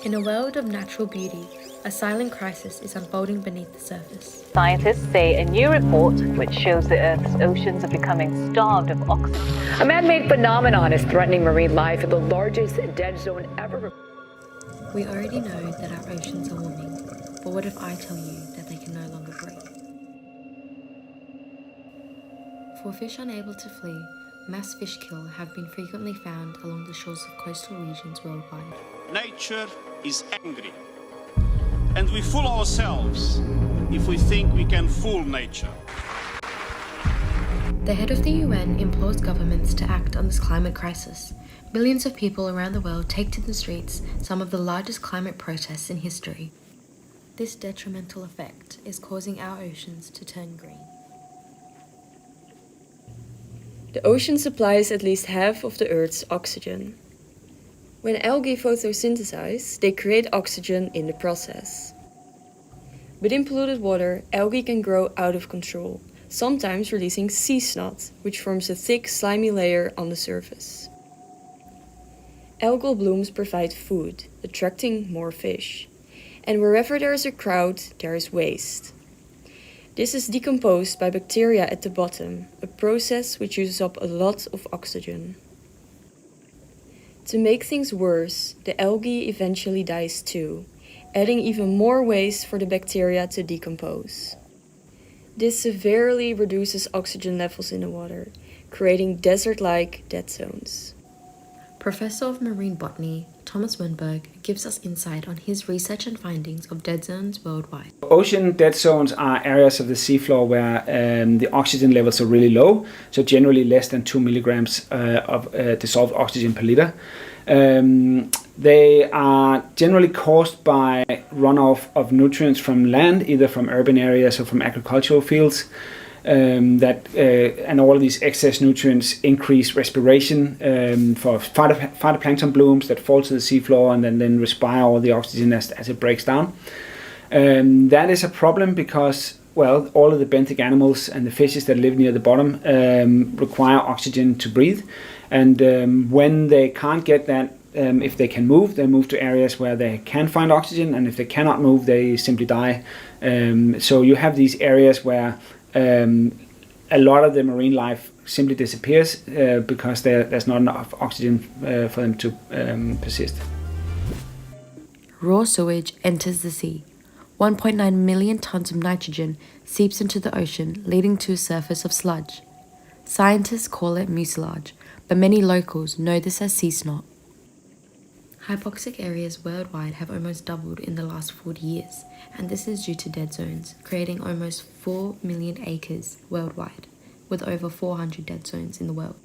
In a world of natural beauty, a silent crisis is unfolding beneath the surface. Scientists say a new report, which shows the Earth's oceans are becoming starved of oxygen. A man-made phenomenon is threatening marine life in the largest dead zone ever. We already know that our oceans are warming, but what if I tell you that they can no longer breathe? For fish unable to flee, mass fish kill have been frequently found along the shores of coastal regions worldwide. Nature is angry, and we fool ourselves if we think we can fool nature. The head of the UN implores governments to act on this climate crisis. Millions of people around the world take to the streets, some of the largest climate protests in history. This detrimental effect is causing our oceans to turn green. The ocean supplies at least half of the Earth's oxygen. When algae photosynthesize, they create oxygen in the process. But in polluted water, algae can grow out of control, sometimes releasing sea snot, which forms a thick, slimy layer on the surface. Algal blooms provide food, attracting more fish. And wherever there is a crowd, there is waste. This is decomposed by bacteria at the bottom, a process which uses up a lot of oxygen. To make things worse, the algae eventually dies too, adding even more waste for the bacteria to decompose. This severely reduces oxygen levels in the water, creating desert-like dead zones. Professor of Marine Botany, Thomas Winberg, gives us insight on his research and findings of dead zones worldwide. Ocean dead zones are areas of the seafloor where the oxygen levels are really low, so generally less than 2 milligrams of dissolved oxygen per liter. They are generally caused by runoff of nutrients from land, either from urban areas or from agricultural fields. And all of these excess nutrients increase respiration for phytoplankton blooms that fall to the seafloor and then respire all the oxygen as it breaks down. That is a problem because, well, all of the benthic animals and the fishes that live near the bottom require oxygen to breathe. And when they can't get that, if they can move, they move to areas where they can find oxygen, and if they cannot move, they simply die. So you have these areas where a lot of the marine life simply disappears because there's not enough oxygen for them to persist. Raw sewage enters the sea. 1.9 million tons of nitrogen seeps into the ocean, leading to a surface of sludge. Scientists call it mucilage, but many locals know this as sea snot. Hypoxic areas worldwide have almost doubled in the last 40 years, and this is due to dead zones, creating almost 4 million acres worldwide, with over 400 dead zones in the world.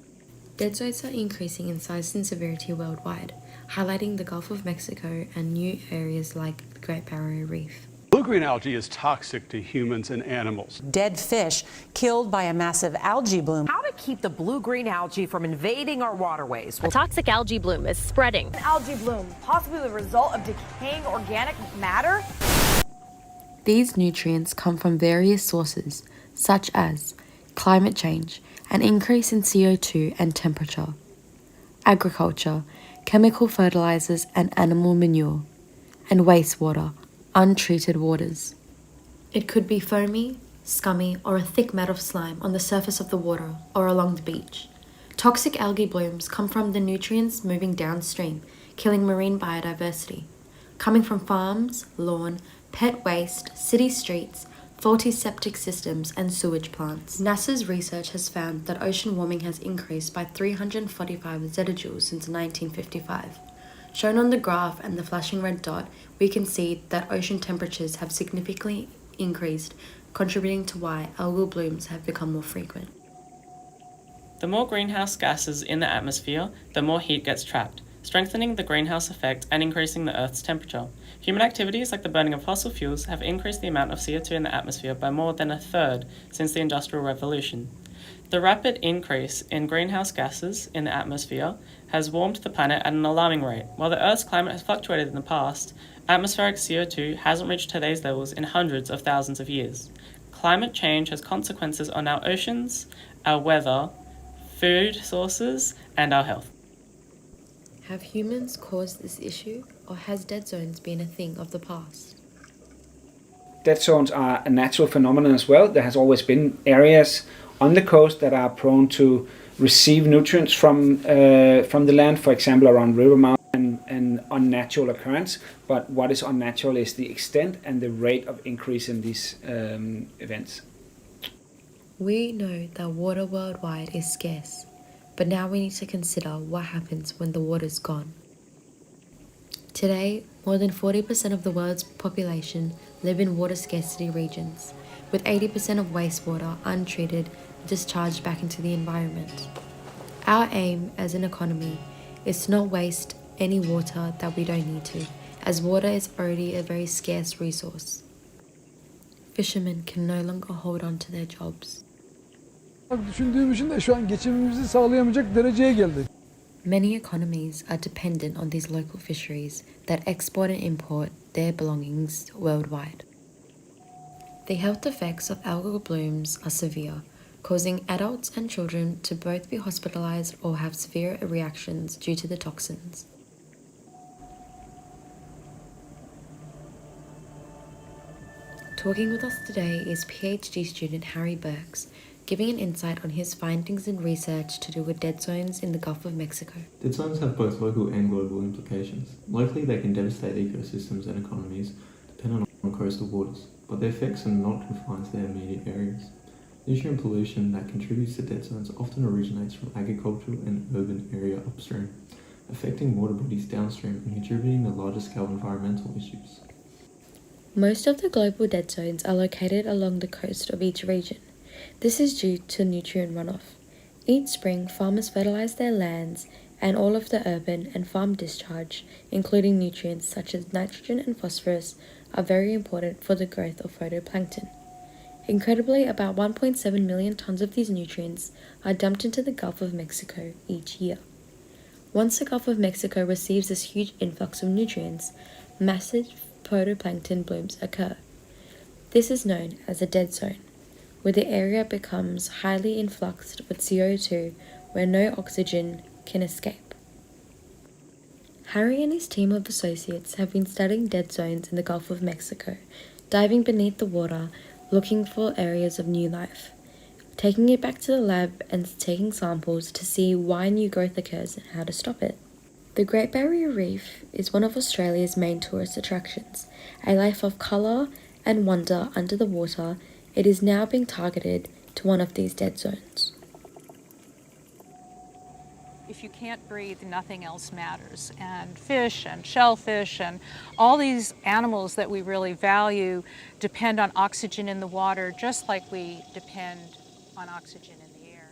Dead zones are increasing in size and severity worldwide, highlighting the Gulf of Mexico and new areas like the Great Barrier Reef. Blue-green algae is toxic to humans and animals. Dead fish killed by a massive algae bloom. How to keep the blue-green algae from invading our waterways? A toxic algae bloom is spreading. An algae bloom, possibly the result of decaying organic matter? These nutrients come from various sources, such as climate change, an increase in CO2 and temperature, agriculture, chemical fertilizers and animal manure, and wastewater, untreated waters. It could be foamy, scummy, or a thick mat of slime on the surface of the water or along the beach. Toxic algae blooms come from the nutrients moving downstream, killing marine biodiversity, coming from farms, lawn, pet waste, city streets, faulty septic systems, and sewage plants. NASA's research has found that ocean warming has increased by 345 zetajoules since 1955. Shown on the graph and the flashing red dot, we can see that ocean temperatures have significantly increased, contributing to why algal blooms have become more frequent. The more greenhouse gases in the atmosphere, the more heat gets trapped, strengthening the greenhouse effect and increasing the Earth's temperature. Human activities like the burning of fossil fuels have increased the amount of CO2 in the atmosphere by more than a third since the Industrial Revolution. The rapid increase in greenhouse gases in the atmosphere has warmed the planet at an alarming rate. While the Earth's climate has fluctuated in the past, atmospheric CO2 hasn't reached today's levels in hundreds of thousands of years. Climate change has consequences on our oceans, our weather, food sources, and our health. Have humans caused this issue, or has dead zones been a thing of the past? Dead zones are a natural phenomenon as well. There has always been areas on the coast that are prone to receive nutrients from the land, for example around river mouths, and unnatural occurrence. But what is unnatural is the extent and the rate of increase in these events. We know that water worldwide is scarce, but now we need to consider what happens when the water's gone. Today, more than 40% of the world's population live in water scarcity regions, with 80% of wastewater untreated and discharged back into the environment. Our aim as an economy is to not waste any water that we don't need to, as water is already a very scarce resource. Fishermen can no longer hold on to their jobs. Düşündüğüm için de şu an geçimimizi sağlayamayacak dereceye geldi. Many economies are dependent on these local fisheries that export and import their belongings worldwide. The health effects of algal blooms are severe, causing adults and children to both be hospitalized or have severe reactions due to the toxins. Talking with us today is PhD student Harry Burks, giving an insight on his findings and research to do with dead zones in the Gulf of Mexico. Dead zones have both local and global implications. Locally, they can devastate ecosystems and economies dependent on coastal waters, but their effects are not confined to their immediate areas. Nutrient pollution that contributes to dead zones often originates from agricultural and urban area upstream, affecting water bodies downstream and contributing to larger scale environmental issues. Most of the global dead zones are located along the coast of each region. This is due to nutrient runoff. Each spring, farmers fertilize their lands, and all of the urban and farm discharge, including nutrients such as nitrogen and phosphorus, are very important for the growth of phytoplankton. Incredibly, about 1.7 million tons of these nutrients are dumped into the Gulf of Mexico each year. Once the Gulf of Mexico receives this huge influx of nutrients, massive phytoplankton blooms occur. This is known as a dead zone, where the area becomes highly influxed with CO2 where no oxygen can escape. Harry and his team of associates have been studying dead zones in the Gulf of Mexico, diving beneath the water, looking for areas of new life, taking it back to the lab and taking samples to see why new growth occurs and how to stop it. The Great Barrier Reef is one of Australia's main tourist attractions, a life of colour and wonder under the water. It is now being targeted to one of these dead zones. If you can't breathe, nothing else matters. And fish and shellfish and all these animals that we really value depend on oxygen in the water, just like we depend on oxygen in the air.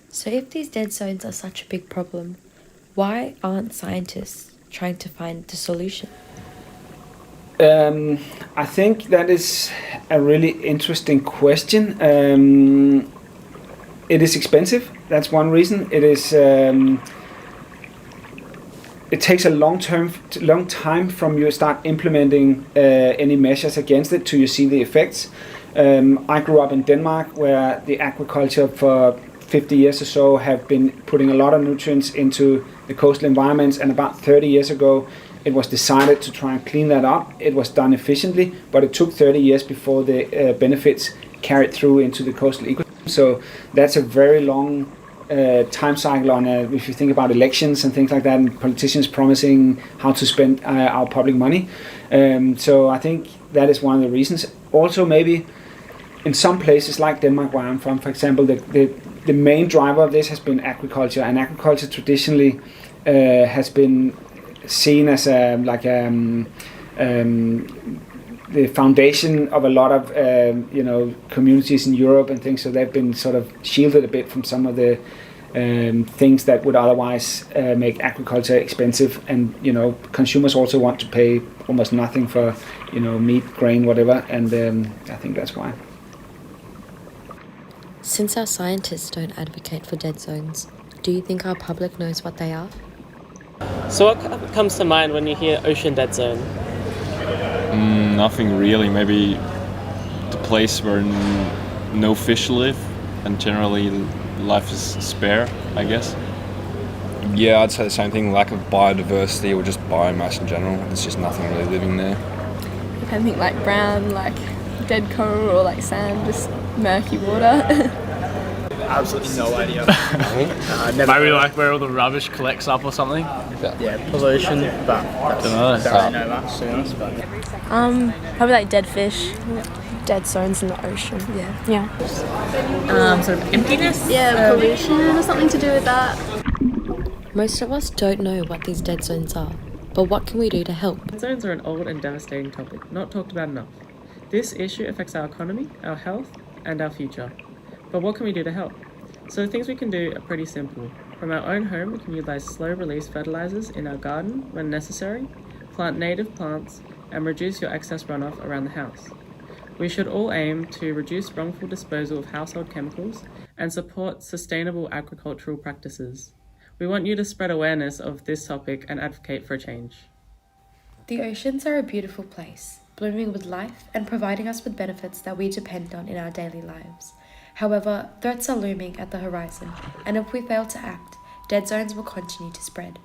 So if these dead zones are such a big problem, why aren't scientists trying to find the solution? I think that is a really interesting question. It is expensive. That's one reason. It is. It takes a long time from you start implementing any measures against it to you see the effects. I grew up in Denmark, where the agriculture for 50 years or so have been putting a lot of nutrients into the coastal environments, and about 30 years ago it was decided to try and clean that up. It was done efficiently, but it took 30 years before the benefits carried through into the coastal ecosystem. So that's a very long time cycle on if you think about elections and things like that, and politicians promising how to spend our public money. So I think that is one of the reasons. Also, maybe in some places like Denmark, where I'm from, for example, the main driver of this has been agriculture, and agriculture traditionally has been seen as the foundation of a lot of communities in Europe and things. So they've been sort of shielded a bit from some of the things that would otherwise make agriculture expensive, and consumers also want to pay almost nothing for meat, grain, whatever, and I think that's why. Since our scientists don't advocate for dead zones, do you think our public knows what they are? So what comes to mind when you hear ocean dead zone? Nothing really. Maybe the place where no fish live, and generally life is spare, I guess. Yeah, I'd say the same thing. Lack of biodiversity or just biomass in general. There's just nothing really living there. Anything like brown, like dead coral or like sand, just murky water. Absolutely no idea. Maybe like where all the rubbish collects up or something. Yeah, pollution, but I don't really know much to be honest. But Probably like dead fish, dead zones in the ocean. Yeah. Sort of emptiness. Yeah, pollution or something to do with that. Most of us don't know what these dead zones are, but what can we do to help? Dead zones are an old and devastating topic, not talked about enough. This issue affects our economy, our health, and our future. But what can we do to help? So the things we can do are pretty simple. From our own home, we can utilize slow-release fertilizers in our garden when necessary, plant native plants, and reduce your excess runoff around the house. We should all aim to reduce wrongful disposal of household chemicals and support sustainable agricultural practices. We want you to spread awareness of this topic and advocate for a change. The oceans are a beautiful place, blooming with life and providing us with benefits that we depend on in our daily lives. However, threats are looming at the horizon, and if we fail to act, dead zones will continue to spread.